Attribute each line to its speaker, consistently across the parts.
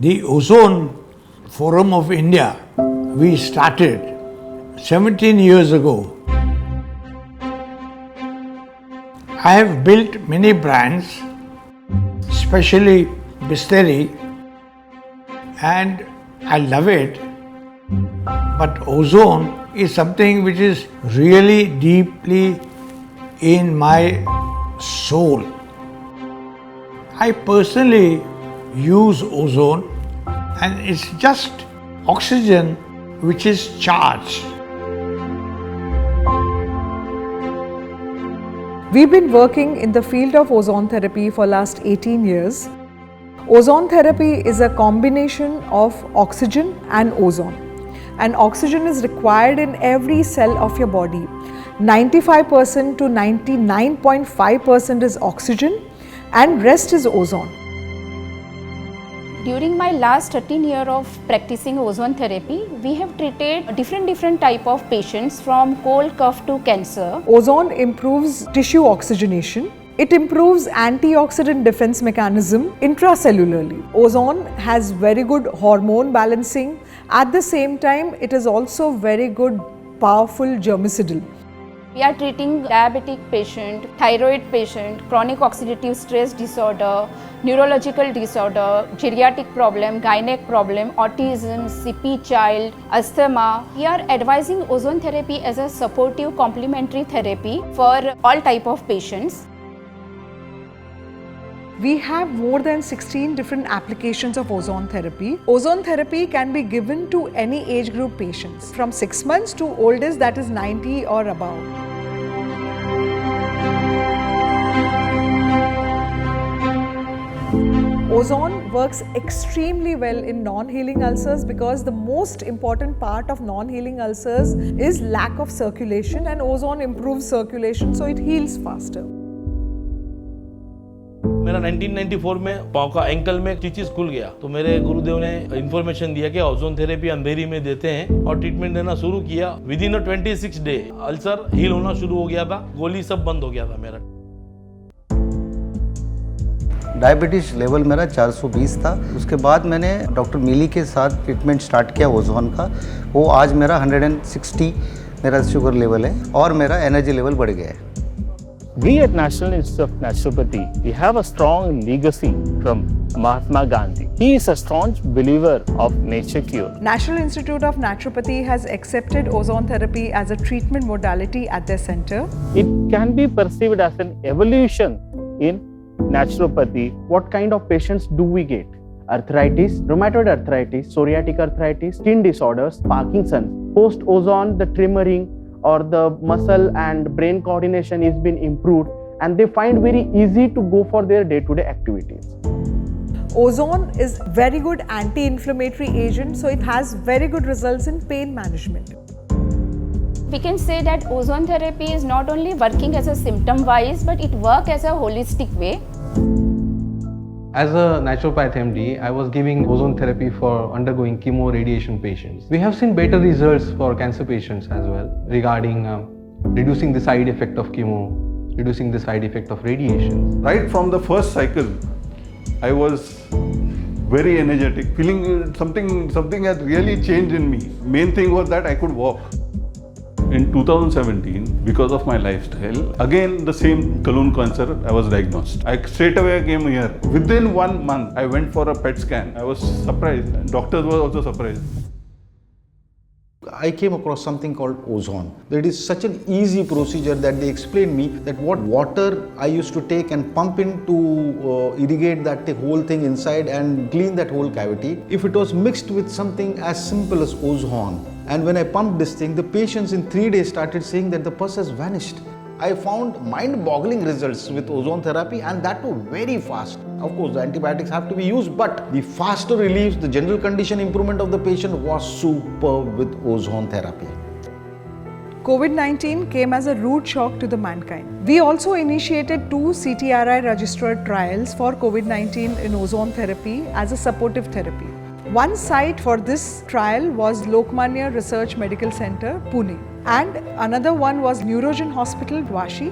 Speaker 1: The Ozone Forum of India, we started 17 years ago. I have built many brands, especially Bisteri, and I love it. But ozone is something which is really deeply in my soul. I personally use ozone, and it's just oxygen which is charged.
Speaker 2: We've been working in the field of ozone therapy for last 18 years. Ozone therapy is a combination of oxygen and ozone. And oxygen is required in every cell of your body. 95% to 99.5% is oxygen and rest is ozone.
Speaker 3: During my last 13 years of practicing ozone therapy, we have treated different type of patients from cold, cough to cancer.
Speaker 2: Ozone improves tissue oxygenation. It improves antioxidant defense mechanism intracellularly. Ozone has very good hormone balancing. At the same time, it is also very good, powerful germicidal.
Speaker 3: We are treating diabetic patient, thyroid patient, chronic oxidative stress disorder, neurological disorder, geriatric problem, gynec problem, autism, CP child, asthma. We are advising ozone therapy as a supportive complementary therapy for all type of patients.
Speaker 2: We have more than 16 different applications of ozone therapy. Ozone therapy can be given to any age group patients from 6 months to oldest, that is 90 or above. Ozone works extremely well in non-healing ulcers because the most important part of non-healing ulcers is lack of circulation, and ozone improves circulation so it heals faster.
Speaker 4: मेरा 1994 में पाँव का ankle में टिचिस खुल गया, तो मेरे गुरुदेव ने इन्फॉर्मेशन दिया कि ओजोन थेरेपी अंधेरी में देते हैं और ट्रीटमेंट देना शुरू किया। Within 26 day ulcer heal होना शुरू हो गया था, गोली सब बंद हो गया था मेरा।
Speaker 5: डायबिटीज लेवल मेरा 420 था। उसके बाद मैंने डॉक्टर मिली के साथ ट्रीटमेंट स्टार्ट किया ओजोन का। वो आज मेरा 160 मेरा शुगर लेवल है और मेरा एनर्जी लेवल बढ़ गया है।
Speaker 6: We at National Institute of Naturopathy, we have a strong legacy from Mahatma Gandhi. He is a staunch believer of nature cure.
Speaker 2: National Institute of Naturopathy has accepted ozone therapy as a treatment modality at their center.
Speaker 6: It can be perceived as an evolution in naturopathy. What kind of patients do we get? Arthritis, rheumatoid arthritis, psoriatic arthritis, skin disorders, Parkinson's. Post-ozone, the tremoring or the muscle and brain coordination is been improved, and they find very easy to go for their day-to-day activities.
Speaker 2: Ozone is very good anti-inflammatory agent, so it has very good results in pain management.
Speaker 3: We can say that ozone therapy is not only working as a symptom-wise, but it works as a holistic way.
Speaker 7: As a naturopath MD, I was giving ozone therapy for undergoing chemo radiation patients. We have seen better results for cancer patients as well regarding reducing the side effect of chemo, reducing the side effect of radiation.
Speaker 8: Right from the first cycle, I was very energetic, feeling something had really changed in me. Main thing was that I could walk. In 2017, because of my lifestyle, again the same colon cancer, I was diagnosed. I straight away came here. Within 1 month, I went for a PET scan. I was surprised. Doctors were also surprised.
Speaker 5: I came across something called ozone. It is such an easy procedure that they explained me that what water I used to take and pump in to irrigate that whole thing inside and clean that whole cavity. If it was mixed with something as simple as ozone, and when I pumped this thing, the patients in 3 days started saying that the pus has vanished. I found mind-boggling results with ozone therapy, and that too very fast. Of course, the antibiotics have to be used, but the faster relief, the general condition improvement of the patient was superb with ozone therapy.
Speaker 2: COVID-19 came as a rude shock to the mankind. We also initiated 2 CTRI registered trials for COVID-19 in ozone therapy as a supportive therapy. One site for this trial was Lokmanya Research Medical Center, Pune, and another one was Neurogen Hospital, Vashi.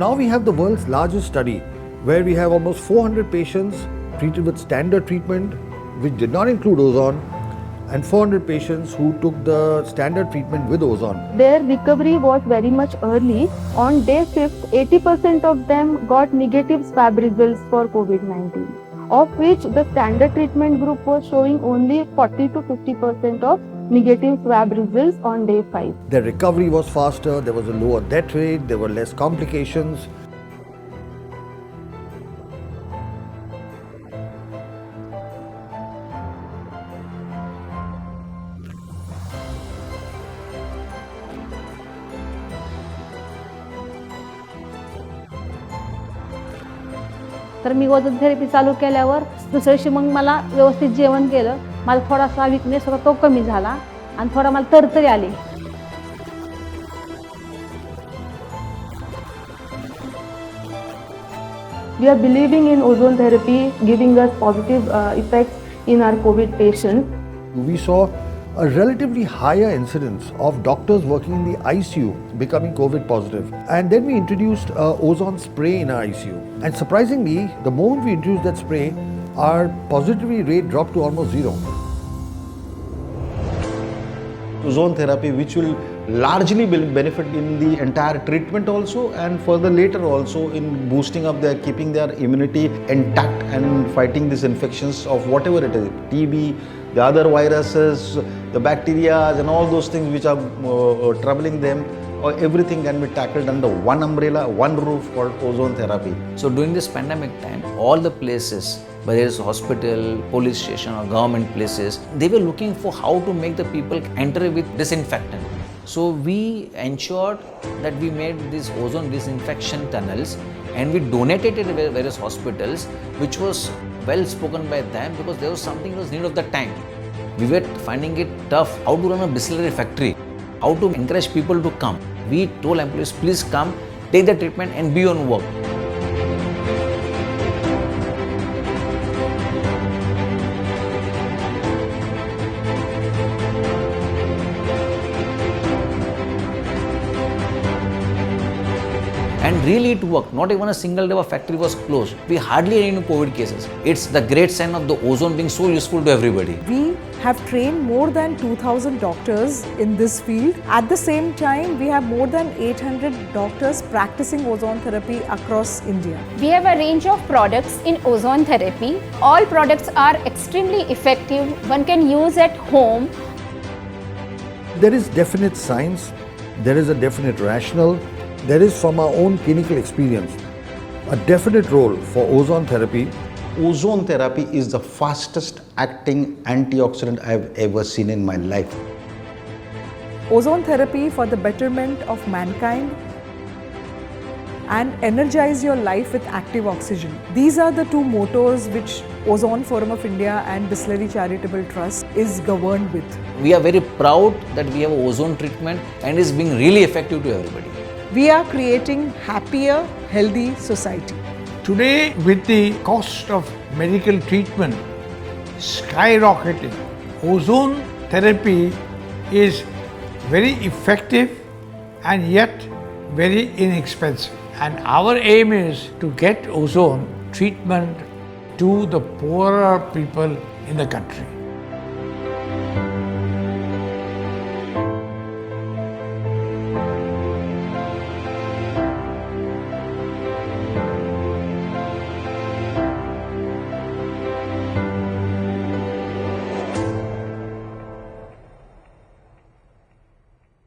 Speaker 9: Now we have the world's largest study where we have almost 400 patients treated with standard treatment, which did not include ozone, and 400 patients who took the standard treatment with ozone.
Speaker 10: Their recovery was very much early. On day 5th, 80% of them got negative swab results for COVID-19, of which the standard treatment group was showing only 40 to 50% of negative swab results on day 5.
Speaker 9: Their recovery was faster, there was a lower death rate, there were less complications.
Speaker 11: तर मी ozone therapy चालू केल्यावर दुसऱ्या दिवशी मग मला व्यवस्थित जेवण केलं, मला थोडासा विकनेस होता तो कमी झाला आणि थोडा मला तरतरी आली.
Speaker 10: We are believing in ozone therapy giving us positive effects in our COVID patients.
Speaker 9: We saw a relatively higher incidence of doctors working in the ICU becoming COVID positive. And then we introduced ozone spray in our ICU. And surprisingly, the moment we introduced that spray, our positivity rate dropped to almost zero.
Speaker 5: Ozone therapy, which will largely benefit in the entire treatment also, and further later also in boosting up their, keeping their immunity intact and fighting these infections of whatever it is, TB, the other viruses, the bacteria and all those things which are troubling them, or everything can be tackled under one umbrella, one roof called ozone therapy.
Speaker 12: So during this pandemic time, all the places, whether it's hospital, police station or government places, they were looking for how to make the people enter with disinfectant. So we ensured that we made these ozone disinfection tunnels and we donated it to various hospitals, which was well spoken by them because there was something that was need of the time. We were finding it tough how to run a distillery factory, how to encourage people to come. We told employees, please come, take the treatment and be on work. And really it worked. Not even a single day of factory was closed. We hardly had any COVID cases. It's the great sign of the ozone being so useful to everybody.
Speaker 2: We have trained more than 2,000 doctors in this field. At the same time, we have more than 800 doctors practicing ozone therapy across India.
Speaker 3: We have a range of products in ozone therapy. All products are extremely effective. One can use at home.
Speaker 9: There is definite science, there is a definite rationale, there is from our own clinical experience a definite role for ozone therapy.
Speaker 5: Ozone therapy is the fastest acting antioxidant I have ever seen in my life.
Speaker 2: Ozone therapy for the betterment of mankind and energize your life with active oxygen. These are the two mottos which Ozone Forum of India and Distillery Charitable Trust is governed with.
Speaker 12: We are very proud that we have ozone treatment and it's being really effective to everybody.
Speaker 2: We are creating happier, healthy society.
Speaker 1: Today, with the cost of medical treatment skyrocketing, ozone therapy is very effective and yet very inexpensive. And our aim is to get ozone treatment to the poorer people in the country.